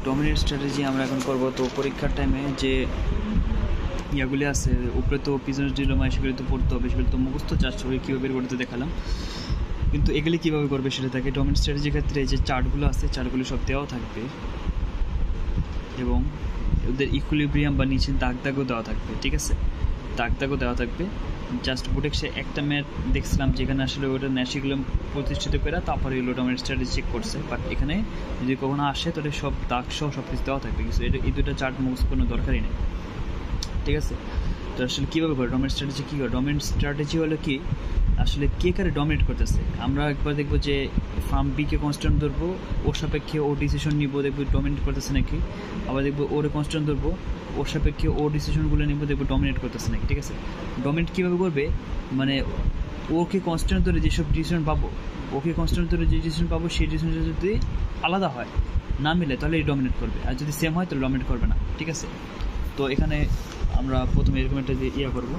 Dominate strategy আমরা এখন করবো। তো পরীক্ষার টাইমে যে ইয়াগুলি আছে উপরে তো বিজনেস ডিপ্লোমা সেগুলি তো পড়তে হবে, সেগুলি তো মুখস্থ চার্জ করে কীভাবে বের করতে দেখালাম, কিন্তু এগুলি কীভাবে করবে সেটা থাকে। ডমিনেট স্ট্র্যাটেজির ক্ষেত্রে যে চার্টগুলো আছে চার্টগুলো সব দেওয়া থাকবে এবং ওদের ইকুইলিব্রিয়াম বা নিচে দাগও দেওয়া থাকবে, ঠিক আছে, দাগও দেওয়া থাকবে। জাস্ট বুটেক্সে একটা ম্যাথ দেখছিলাম যেখানে আসলে ওটা ন্যাশিগুলো প্রতিষ্ঠিত করে তারপরে এগুলো ডমিনেট স্ট্র্যাটেজি চেক করছে, বাট এখানে যদি কখনো আসে তাহলে সব দাগ সহ সব কিছু দেওয়া থাকবে, কিছু এই দুটো চার্ট মুখস্থ কোনো দরকারই নেই, ঠিক আছে। তো আসলে কীভাবে করে ডমিনেট স্ট্র্যাটেজি কী করে? ডমিনেট স্ট্র্যাটেজি হলো কি, আসলে কে কারে ডমিনেট করতেছে। আমরা একবার দেখবো যে ফার্ম বিকে কনস্ট্যান্ট ধরবো, ওর সাপেক্ষে ও ডিসিশন নিব, দেখবো ডমিনেট করতেছে নাকি। আবার দেখবো ওরে কনস্ট্যান্ট ধরবো, ওর সাপেক্ষে ও ডিসিশনগুলো নিব, দেখবো ডমিনেট করতেছে নাকি, ঠিক আছে। ডমিনেট কীভাবে করবে, মানে ওকে কনস্ট্যান্ট ধরে যেসব ডিসিশন পাবো, ওকে কনস্ট্যান্ট ধরে যে ডিসিশন পাবো সেই ডিসিশনটা যদি আলাদা হয়, না মিলে, তাহলে এই ডমিনেট করবে, আর যদি সেম হয় তাহলে ডমিনেট করবে না, ঠিক আছে। তো এখানে আমরা প্রথমে এরকম একটা ইয়ে করবো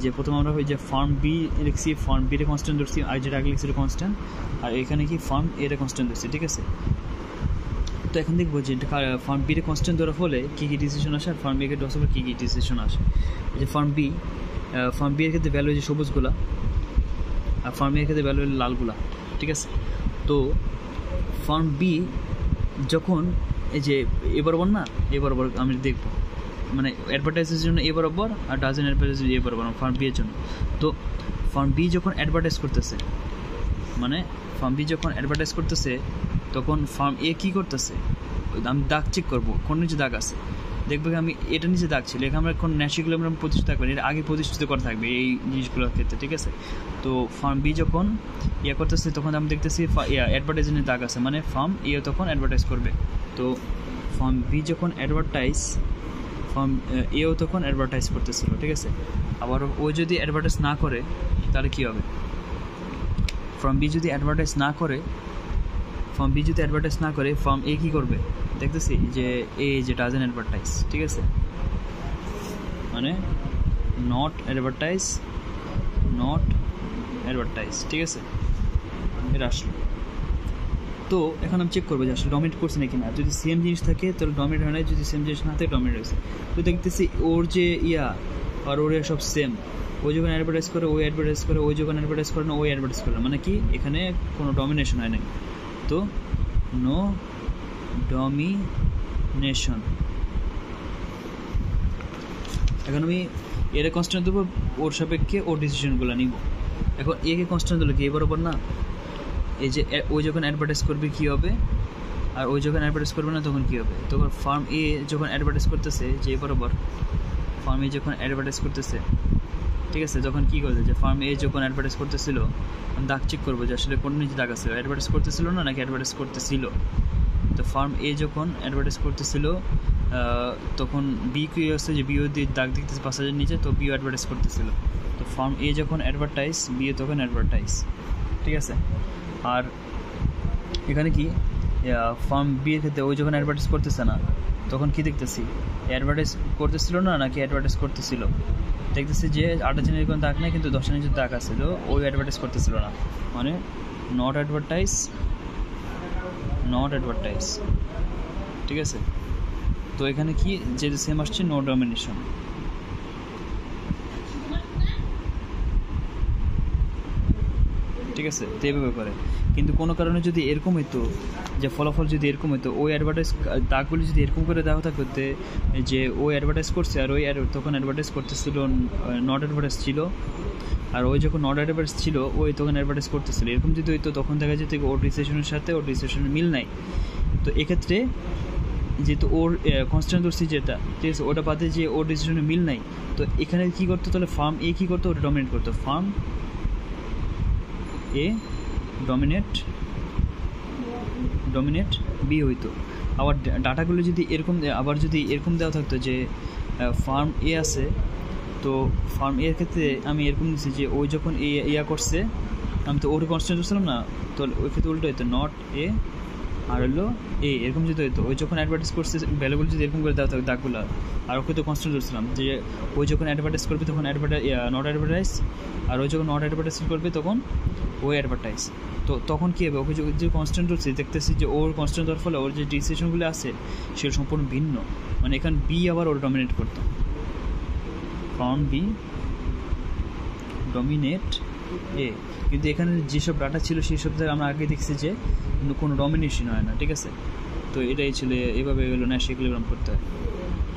যে প্রথমে আমরা ওই যে ফার্ম বি লিখছি, ফার্ম বিরে কনস্ট্যান্ট ধরছি, আর যেটা আগে লিখছি কনস্ট্যান্ট, আর এখানে কি ফার্ম এর কনস্ট্যান্ট ধরছি, ঠিক আছে। তো এখন দেখবো যে ফার্ম বিরে কনস্ট্যান্ট ধরার ফলে কী কী ডিসিশন আসে, আর ফার্ম বি এর ধরার ফলে কী কী ডিসিশন আসে। যে ফার্ম বি এর ক্ষেত্রে ভ্যালু হচ্ছে সবুজগুলা, আর ফার্ম এর ক্ষেত্রে ভ্যালু হলো লালগুলা, ঠিক আছে। তো ফার্ম বি যখন এই যে এ বরাবর না, এ বরাবর আমি দেখবো, মানে অ্যাডভার্টাইজের জন্য এ বরাবর আর ডাজেন অ্যাডভার্টাইজ এ বরাবর ফার্ম বি এর জন্য। তো ফার্ম বি যখন অ্যাডভার্টাইজ করতেছে, মানে ফার্ম বি যখন অ্যাডভার্টাইজ করতেছে, তখন ফার্ম এ কী করতেছে, আমি দাগ চেক করবো কোন নিচে দাগ আছে, দেখবে আমি এটা নিচে দাগ ছিল, এখানে আমরা কোন ন্যাশিগুলো আমরা প্রতিষ্ঠিত থাকবে, এটা আগে প্রতিষ্ঠিত করা থাকবে এই জিনিসগুলোর ক্ষেত্রে, ঠিক আছে। তো ফার্ম বি যখন ইয়ে করতেছে তখন আমি দেখতেছি অ্যাডভার্টাইজের দাগ আছে, মানে ফার্ম এ তখন অ্যাডভার্টাইজ করবে। তো ফার্ম বি যখন ফার্ম এও তখন অ্যাডভার্টাইজ করতেছিল, ঠিক আছে। আবার ও যদি অ্যাডভার্টাইজ না করে তাহলে কী হবে, ফার্ম বি যদি অ্যাডভার্টাইজ না করে ফার্ম এ কী করবে, দেখতেছি যে যে ডাজেন্ট অ্যাডভার্টাইজ, ঠিক আছে, মানে নট অ্যাডভার্টাইজ, ঠিক আছে, এটা আসলো। তো এখন আমি চেক করবো যে আসলে ডমিনেট করছে নাকি না, যদি সেম জিনিস থাকে তাহলে ডমিনেট হয় না, যদি সেম জিনিস না থাকে ডমিনেট হয়েছে। তো দেখতেছি ওর যে আর ওর সব সেম, ওই যখন অ্যাডভার্টাইজ করে ওই অ্যাডভার্টাইজ করে, ওই যখন অ্যাডভার্টাইজ করে না ওই অ্যাডভার্টাইজ করে, মানে কি এখানে কোনো ডমিনেশন হয় না, তো নো ডমিনেশন। এখন আমি এর কনস্ট্যান্ট দেবো, ওর সাপেক্ষে ওর ডিসিশনগুলো নিব। এখন একে কনস্ট্যান্ট দিলে কি এ বরাবর না, এই যে ওই যখন অ্যাডভার্টাইজ করবে কী হবে, আর ওই যখন অ্যাডভার্টাইজ করবে না তখন কী হবে। তখন ফার্ম এ যখন অ্যাডভার্টাইজ করতেছে যে বরাবর, ফার্ম এ যখন অ্যাডভার্টাইজ করতেছে, ঠিক আছে, যখন কী করছে যে ফার্ম এ যখন অ্যাডভার্টাইজ করতেছিল, আমি দাগ চেক করবো যে আসলে কোন নিচে দাগ আছে, অ্যাডভার্টাইজ করতেছিল না নাকি অ্যাডভার্টাইজ করতেছিল। তো ফার্ম এ যখন অ্যাডভার্টাইজ করতেছিল তখন বি কি হচ্ছে যে বিও দিয়ে দাগ দেখতেছে 5,000 নিচে, তো বিও অ্যাডভার্টাইজ করতেছিল। তো ফার্ম এ যখন অ্যাডভার্টাইজ, বিও তখন অ্যাডভার্টাইজ, ঠিক আছে। আর এখানে কি ফার্ম বি এর ক্ষেত্রে ওই যখন অ্যাডভার্টাইজ করতেছে না তখন কি দেখতেছি, অ্যাডভার্টাইজ করতেছিল না নাকি অ্যাডভার্টাইজ করতেছিল, দেখতেছি যে 8 জনের কোনো দাগ নেই কিন্তু 10 জনের দাগ আছে, তো ওই অ্যাডভার্টাইজ করতেছিল না, মানে নট অ্যাডভার্টাইজ, ঠিক আছে। তো এখানে কি যে সেম আসছে নো ডমিনেশন, ঠিক আছে। তো এইভাবে করে, কিন্তু কোনো কারণে যদি এরকম হইতো যে ফলাফল যদি এরকম হইতো, ওই অ্যাডভার্টাইজ দাগগুলি যদি এরকম করে দেওয়া থাকতো যে ওই অ্যাডভার্টাইজ করছে আর ওই তখন অ্যাডভার্টাইজ করতেছিল নট অ্যাডভার্টাইজ ছিল, আর ওই যখন নট অ্যাডভার্টাইজ ছিল ওই তখন অ্যাডভার্টাইজ করতেছিল, এরকম যদি হইতো তখন দেখা যেত ওর ডিসিশনের সাথে ওর ডিসিশনের মিল নাই। তো এক্ষেত্রে যেহেতু ওর কনস্ট্যান্ট ধরছি যেটা, ঠিক আছে, ওটা বাদে যে ওর ডিসিশনের মিল নাই, তো এখানে কী করতো তাহলে ফার্ম এ কী করতো, ওটা ডমিনেট করতো, ফার্ম এ ডমিনেট বি হইতো। আবার ডাটাগুলো যদি এরকম, আবার যদি এরকম দেওয়া থাকতো যে ফার্ম এ আছে, তো ফার্ম এর ক্ষেত্রে আমি এরকম দিচ্ছি যে ওই যখন করছে, আমি তো ওর কনস্ট্যান্ট ধরছিলাম না, তো ওই ক্ষেত্রে উল্টো হইতো নট এ আর হলো এ, এরকম যদি হতো ওই যখন অ্যাডভার্টাইজ করছে ভ্যালুগুলো যদি এরকম করে দেওয়া থাকে দাগগুলো, আর ওকে তো কনস্ট্যান্ট ধরছিলাম যে ওই যখন অ্যাডভার্টাইজ করবে তখন নট অ্যাডভার্টাইজ, আর ওই যখন নট অ্যাডভার্টাইজ করবে তখন ওই অ্যাডভার্টাইজ। তো তখন কী হবে, ওকে যে কনস্ট্যান্ট ধরছি দেখতেছি যে ওর কনস্ট্যান্ট দেওয়ার ফলে ওর যে ডিসিশনগুলো আছে সেগুলো সম্পূর্ণ ভিন্ন, মানে এখানে বি আবার ওর ডমিনেট করতো, ফাউন্ড বি ডমিনেট এ। কিন্তু এখানে যেসব ডাটা ছিল সেই সব জায়গায় আমরা আগে দেখছি যে কোনো ডমিনেশন হয় না, ঠিক আছে। তো এটাই ছিল, এভাবে এগুলো না সেগুলো করতে হয়।